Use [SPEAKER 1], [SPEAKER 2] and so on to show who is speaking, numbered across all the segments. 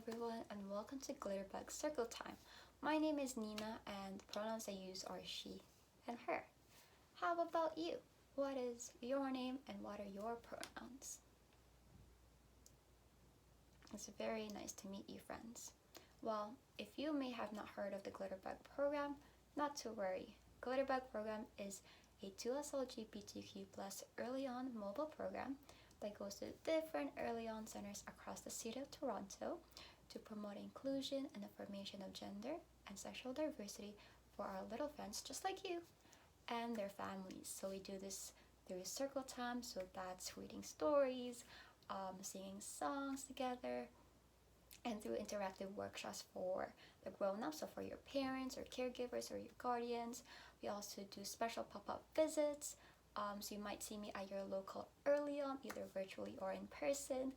[SPEAKER 1] everyone, and welcome to Glitterbug Circle Time. My name is Nina, and the pronouns I use are she and her. How about you? What is your name and what are your pronouns? It's very nice to meet you, friends. Well, if you may have not heard of the Glitterbug program, not to worry. Glitterbug program is a 2SLGBTQ plus EarlyON mobile program that goes to different EarlyON centers across the city of Toronto to promote inclusion and affirmation of gender and sexual diversity for our little friends just like you and their families. So we do this through circle time, so that's reading stories, singing songs together, and through interactive workshops for the grown-ups, so for your parents or caregivers or your guardians. We also do special pop-up visits, so you might see me at your local EarlyON, either virtually or in person,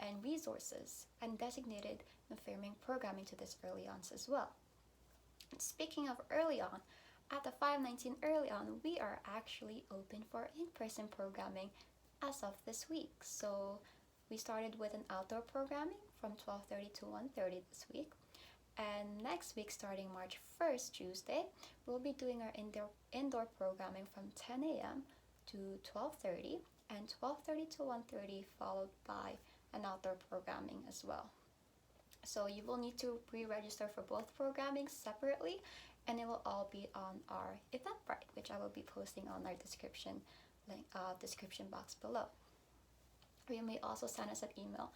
[SPEAKER 1] and resources and designated and affirming programming to this EarlyONs as well. And speaking of EarlyON, at the 519 EarlyON, we are actually open for in-person programming as of this week. So we started with an outdoor programming from 12:30 to 1:30 this week. And next week, starting March 1st, Tuesday, we'll be doing our indoor programming from 10 a.m. to 12:30 and 12:30 to 1:30, followed by an outdoor programming as well. So you will need to pre-register for both programming separately, and it will all be on our Eventbrite, which I will be posting on our description box below. Or you may also send us an email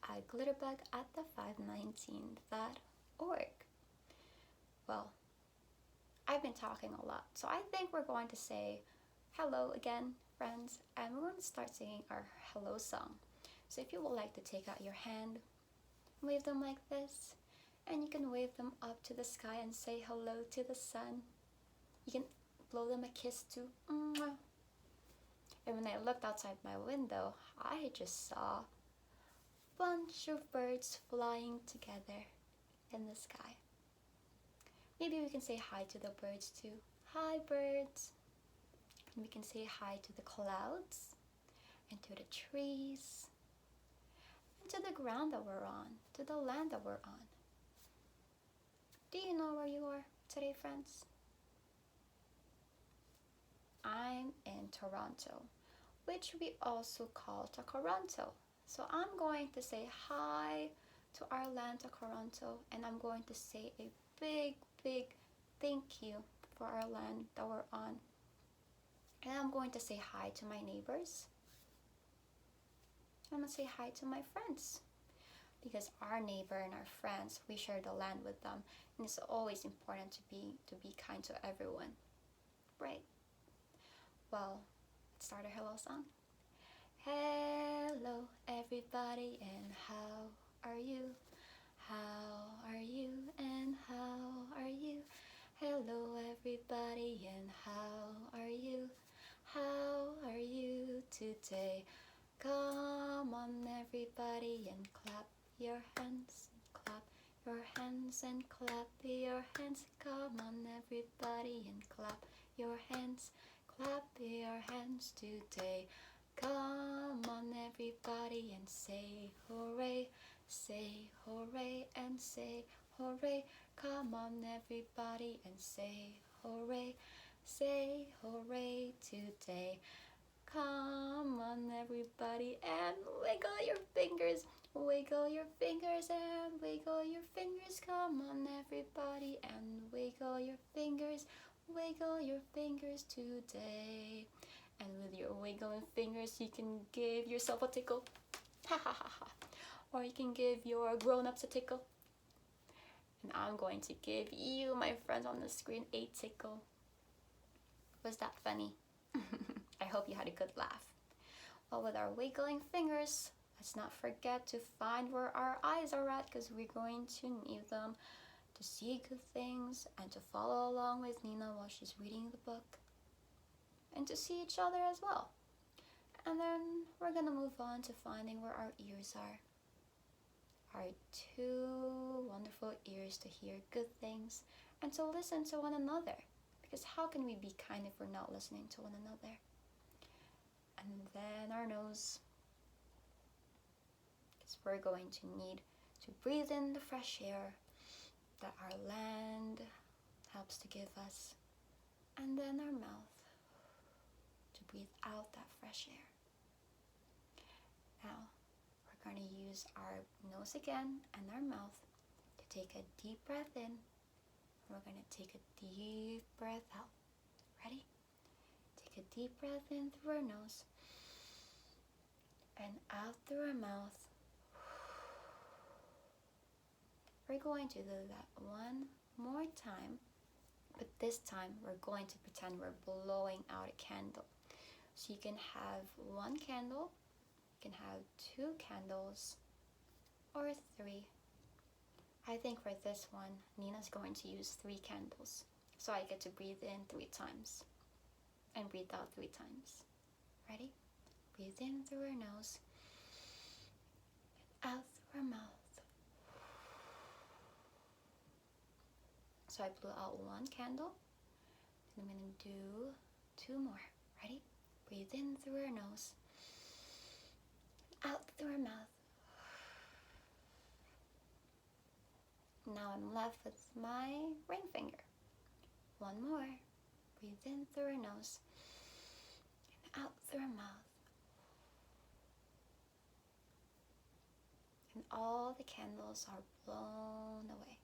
[SPEAKER 1] at glitterbug@the519.org. Well, I've been talking a lot, so I think we're going to say hello again, friends, and we're going to start singing our hello song. So if you would like to take out your hand, wave them like this, and you can wave them up to the sky and say hello to the sun. You can blow them a kiss too. Mwah. And when I looked outside my window, I just saw a bunch of birds flying together in the sky. Maybe we can say hi to the birds too. Hi, birds. And we can say hi to the clouds and to the trees and to the ground that we're on, to the land that we're on. Do you know where you are today, friends? I'm in Toronto, which we also call Toronto. So I'm going to say hi to our land, Toronto, and I'm going to say a big thank you for our land that we're on. And I'm going to say hi to my neighbors. I'm going to say hi to my friends, because our neighbor and our friends, we share the land with them, and it's always important to be kind to everyone, right? Well, let's start our hello song. Hello everybody, and how are you? How are you, and how are you? Hello everybody, and how are you? How are you today? Come on everybody, and clap your hands, clap your hands, and clap your hands. Come on everybody, and clap your hands, clap your hands today. Come on everybody, and say hooray, and say hooray. Come on everybody, and say hooray today. Come on everybody, and wiggle your fingers, and wiggle your fingers. Come on everybody, and wiggle your fingers today. And with your wiggling fingers, you can give yourself a tickle, ha ha ha ha, or you can give your grown-ups a tickle. And I'm going to give you, my friends on the screen, a tickle. Was that funny? I hope you had a good laugh. Well, with our wiggling fingers, let's not forget to find where our eyes are at, because we're going to need them to see good things and to follow along with Nina while she's reading the book, and to see each other as well. And then we're gonna move on to finding where our ears are. Our two wonderful ears to hear good things and to listen to one another. Because how can we be kind if we're not listening to one another? And then our nose. because we're going to need to breathe in the fresh air that our land helps to give us, and then our mouth to breathe out that fresh air. Now, we're going to use our nose again and our mouth to take a deep breath in. We're going to take a deep breath out. Ready? Take a deep breath in through our nose and out through our mouth. We're going to do that one more time, but this time we're going to pretend we're blowing out a candle. So you can have one candle, you can have 2 candles, or 3. I think for this one, Nina's going to use 3 candles. So I get to breathe in 3 times and breathe out 3 times. Ready? Breathe in through our nose, out through our mouth. So I blew out 1 candle, and I'm going to do 2 more. Ready? Breathe in through our nose, out through our mouth. Now I'm left with my ring finger. 1 more. Breathe in through our nose, and out through our mouth. And all the candles are blown away.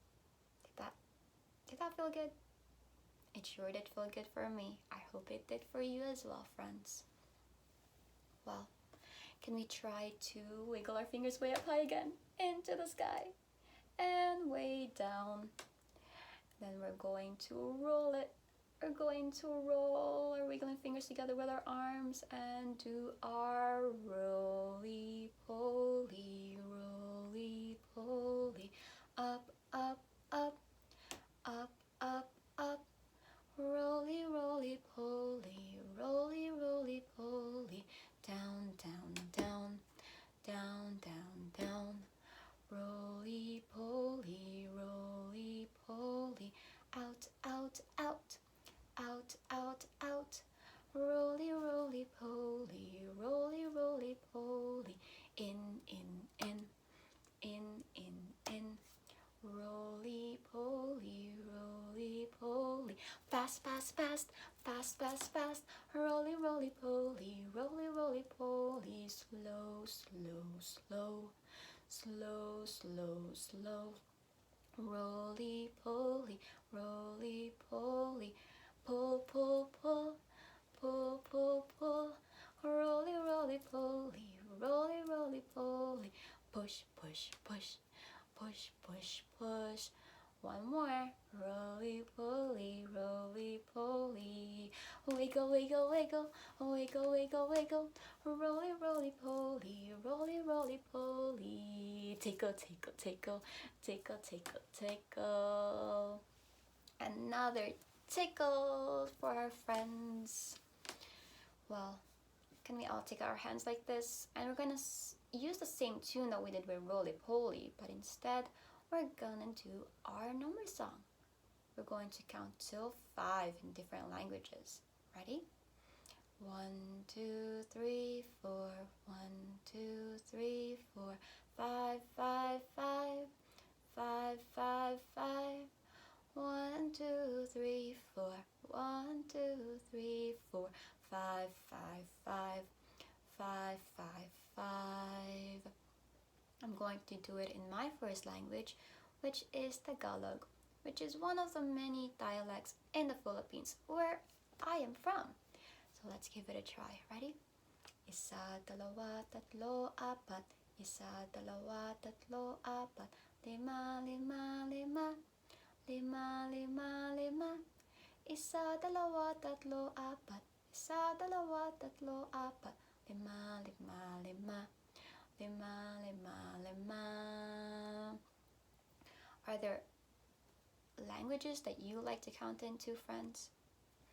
[SPEAKER 1] Did that feel good? It sure did feel good for me. I hope it did for you as well, friends. Well, can we try to wiggle our fingers way up high again into the sky and way down? Then we're going to roll it. We're going to roll our wiggling fingers together with our arms and do our roly-poly, roly-poly, up, up, up, up, up, up, roly, roly, poly, roly, roly, poly, down, down, down, down, down, down, roly, poly, roly, poly, out, out, out, out, out, out, roly, roly, poly, roly, roly, poly, in, in, in, in, in, in, roly, poly, roly, poly, fast, fast, fast, fast, fast, fast, roly, roly, poly, roly, roly, poly, slow, slow, slow, slow, slow, slow, roly, poly, roly, poly, pull, pull, pull, pull, pull, pull, roly, roly, poly, roly, roly, poly, push, push, push, push, push, push. 1 more. Roly poly, roly poly. Wiggle, wiggle, wiggle, wiggle, wiggle, wiggle. Roly, roly poly, roly, roly poly. Tickle, tickle, tickle, tickle, tickle, tickle. Another tickle for our friends. Well, can we all take our hands like this? And we're gonna use the same tune that we did with Roly Poly, but instead we're gonna do our number song. We're going to count till 5 in different languages. Ready? 1, 2, 3, 4. 1, 2, 3, 4. 5, 5, 5. 5, 5, 5. 1, 2, 3, 4. 1, 2, 3, 4. 5, 5, 5. 5, 5, 5. I'm going to do it in my first language, which is Tagalog, which is one of the many dialects in the Philippines where I am from. So let's give it a try. Ready? Isa, dalawa, tatlo, apat. Isa, dalawa, tatlo, apat. Lima, lima, lima. Lima, lima, lima. Isa, dalawa, tatlo, apat. Isa, dalawa, tatlo, apat. Lima, lima, lima. Lima, lima, lima. Are there languages that you like to count into, friends?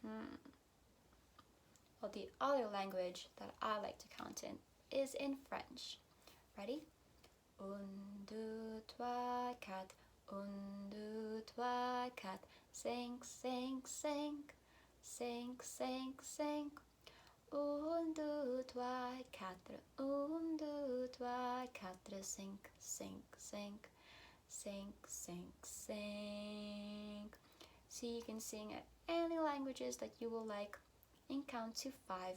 [SPEAKER 1] Well, the other language that I like to count in is in French. Ready? Un, deux, trois, quatre. Un, deux, trois, quatre. Cinq, cinq, cinq. Cinq, cinq, cinq. Un, deux, trois, quatre. Un, deux, trois, quatre. Cinq, cinq, cinq. Cinq, cinq, cinq. So you can sing any languages that you will like and count to 5.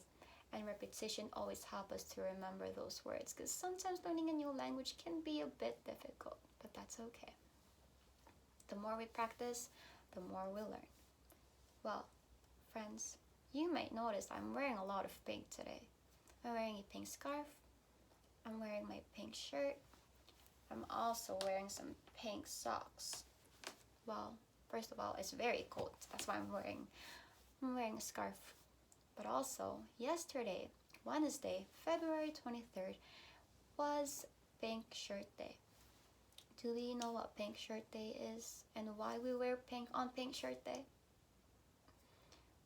[SPEAKER 1] And repetition always helps us to remember those words, because sometimes learning a new language can be a bit difficult, but that's okay. The more we practice, the more we learn. Well, friends, you might notice I'm wearing a lot of pink today. I'm wearing a pink scarf. I'm wearing my pink shirt. I'm also wearing some pink socks. Well, first of all, it's very cold. That's why I'm wearing a scarf. But also, yesterday, Wednesday, February 23rd, was Pink Shirt Day. Do we know what Pink Shirt Day is and why we wear pink on Pink Shirt Day?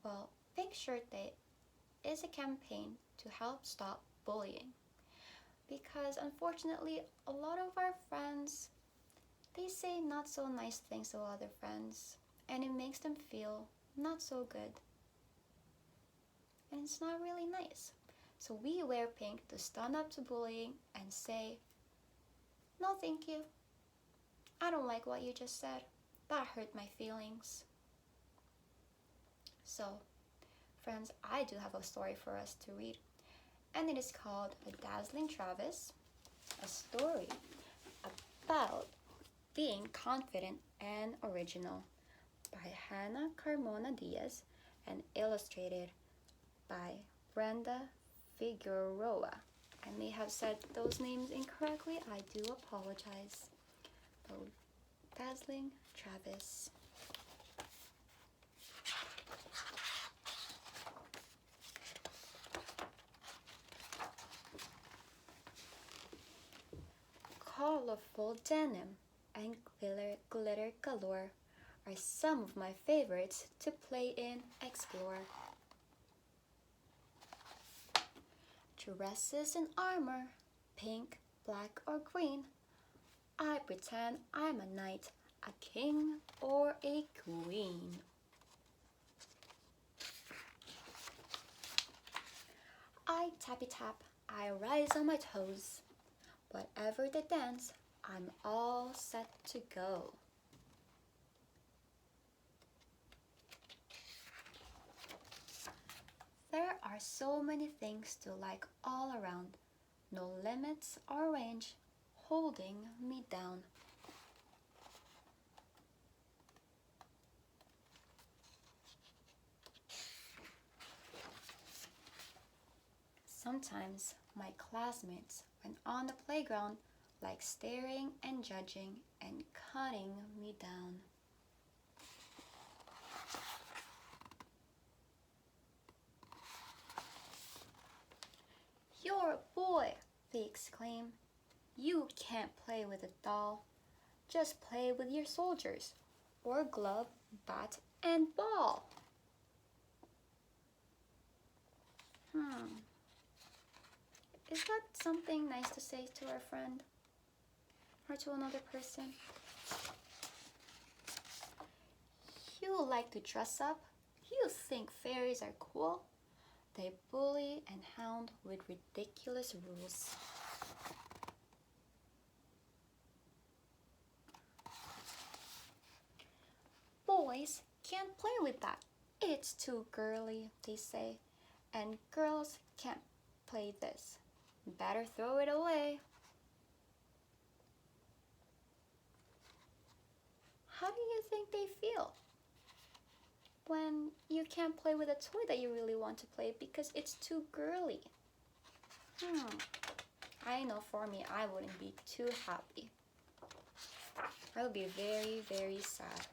[SPEAKER 1] Well, Pink Shirt Day is a campaign to help stop bullying. Because unfortunately, a lot of our friends, they say not so nice things to other friends, and it makes them feel not so good. And it's not really nice. So we wear pink to stand up to bullying and say, no thank you. I don't like what you just said. That hurt my feelings. So, friends, I do have a story for us to read. And it is called A Dazzling Travis, a story about being confident and original, by Hannah Carmona Diaz and illustrated by Brenda Figueroa. I may have said those names incorrectly. I do apologize. So, Dazzling Travis. Colorful denim and glitter galore are some of my favorites to play and explore. Dresses and armor, pink, black, or green. I pretend I'm a knight, a king, or a queen. I tappy tap, I rise on my toes. Whatever the dance, I'm all set to go. There are so many things to like all around, no limits or range holding me down. Sometimes my classmates, when on the playground, like staring and judging and cutting me down. You're a boy, they exclaim. You can't play with a doll. Just play with your soldiers, or glove, bat, and ball. Is that something nice to say to our friend? Or to another person? You like to dress up? You think fairies are cool? They bully and hound with ridiculous rules. Boys can't play with that. It's too girly, they say. And girls can't play this. Better throw it away. How do you think they feel when you can't play with a toy that you really want to play because it's too girly? I know for me, I wouldn't be too happy. I would be very, very sad.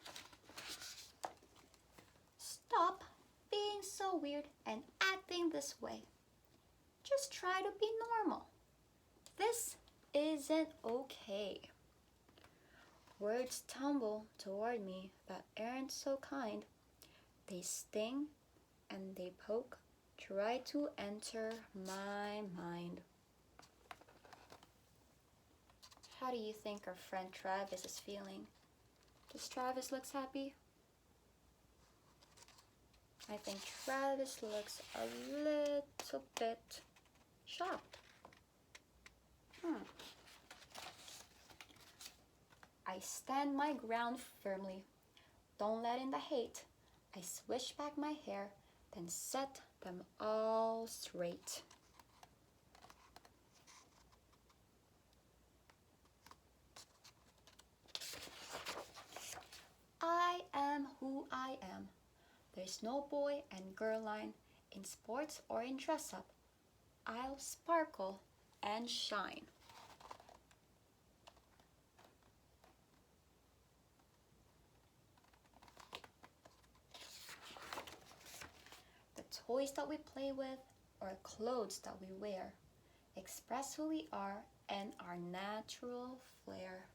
[SPEAKER 1] Stop being so weird and acting this way. Just try to be normal. This isn't okay. Words tumble toward me that aren't so kind. They sting and they poke, try to enter my mind. How do you think our friend Travis is feeling? Does Travis look happy? I think Travis looks a little bit shocked. I stand my ground firmly. Don't let in the hate. I swish back my hair, then set them all straight. I am who I am. There's no boy and girl line in sports or in dress up. I'll sparkle and shine. The toys that we play with or clothes that we wear express who we are and our natural flair.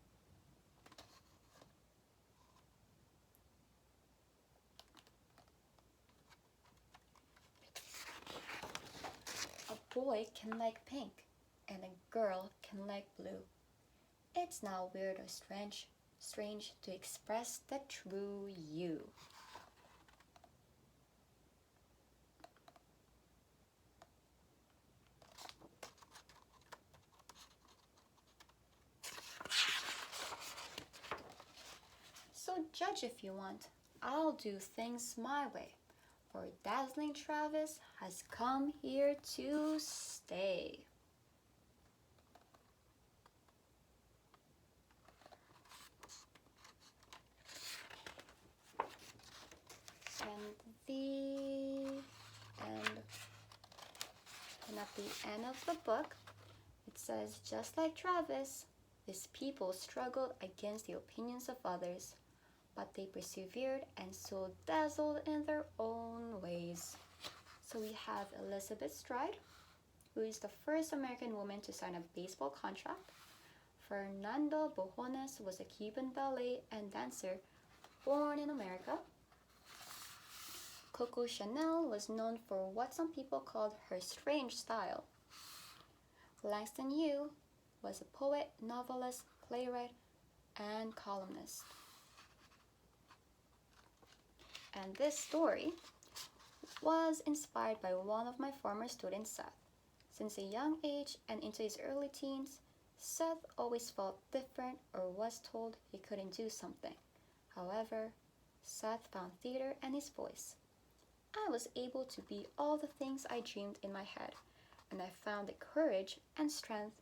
[SPEAKER 1] A boy can like pink and a girl can like blue. It's not weird or strange to express the true you. So judge if you want. I'll do things my way. For Dazzling Travis has come here to stay. And at the end of the book, it says, just like Travis, these people struggled against the opinions of others, but they persevered and so dazzled in their own ways. So we have Elizabeth Stride, who is the first American woman to sign a baseball contract. Fernando Bojones was a Cuban ballet and dancer born in America. Coco Chanel was known for what some people called her strange style. Langston Hughes was a poet, novelist, playwright, and columnist. And this story was inspired by one of my former students, Seth. Since a young age and into his early teens, Seth always felt different or was told he couldn't do something. However, Seth found theater and his voice. I was able to be all the things I dreamed in my head, and I found the courage and strength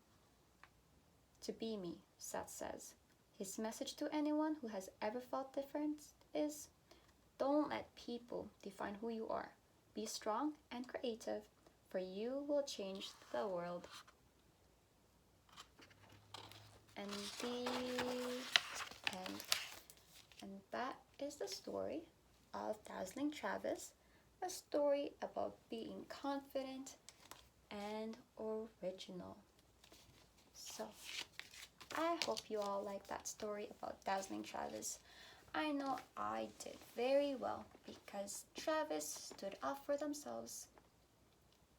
[SPEAKER 1] to be me, Seth says. His message to anyone who has ever felt different is, don't let people define who you are. Be strong and creative, for you will change the world. And the end. And that is the story of Dazzling Travis, a story about being confident and original. So, I hope you all like that story about Dazzling Travis. I know I did very well because Travis stood up for themselves,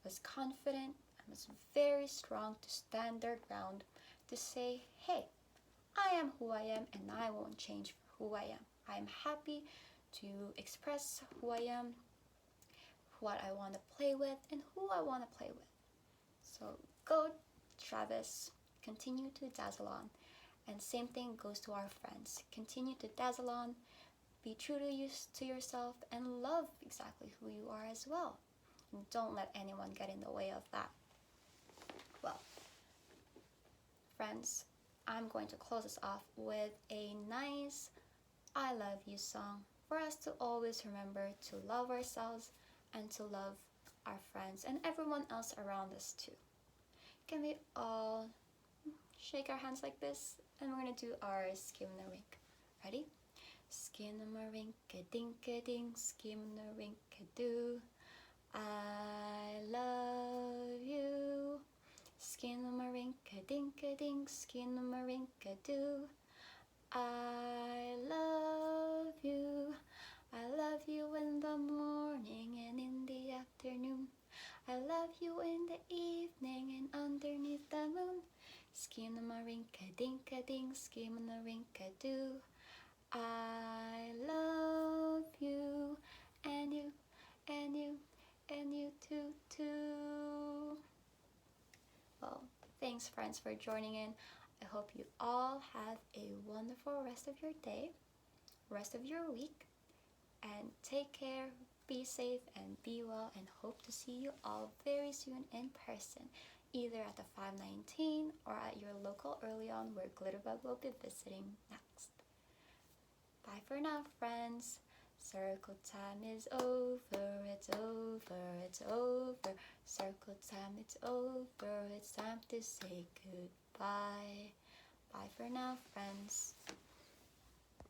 [SPEAKER 1] was confident, and was very strong to stand their ground, to say, hey, I am who I am and I won't change for who I am. I am happy to express who I am, what I want to play with, and who I want to play with. So go, Travis, continue to dazzle on. And same thing goes to our friends. Continue to dazzle on, be true to yourself, and love exactly who you are as well. And don't let anyone get in the way of that. Well, friends, I'm going to close this off with a nice I love you song for us to always remember to love ourselves and to love our friends and everyone else around us too. Can we all shake our hands like this? And we're going to do our skim-na-rink. Ready? Skim-na-rink-a-dink-a-ding, skim-na-rink-a-doo. I love you. Skim-na-rink-a-dink-a-ding, skim-na-rink-a-doo. I love you. I love you in the morning and in the afternoon. I love you in the evening and underneath the moon. Skim-na-rink-a-dink-a-ding, skim-na-rink-a-doo. I love you and you Thanks, friends, for joining in. I hope you all have a wonderful rest of your day, rest of your week, and take care, be safe, and be well, and hope to see you all very soon in person, either at the 519 or at your local EarlyON where Glitterbug will be visiting next. Bye for now, friends. Circle time is over, it's over, it's over. Circle time, it's over, it's time to say goodbye. Bye for now, friends.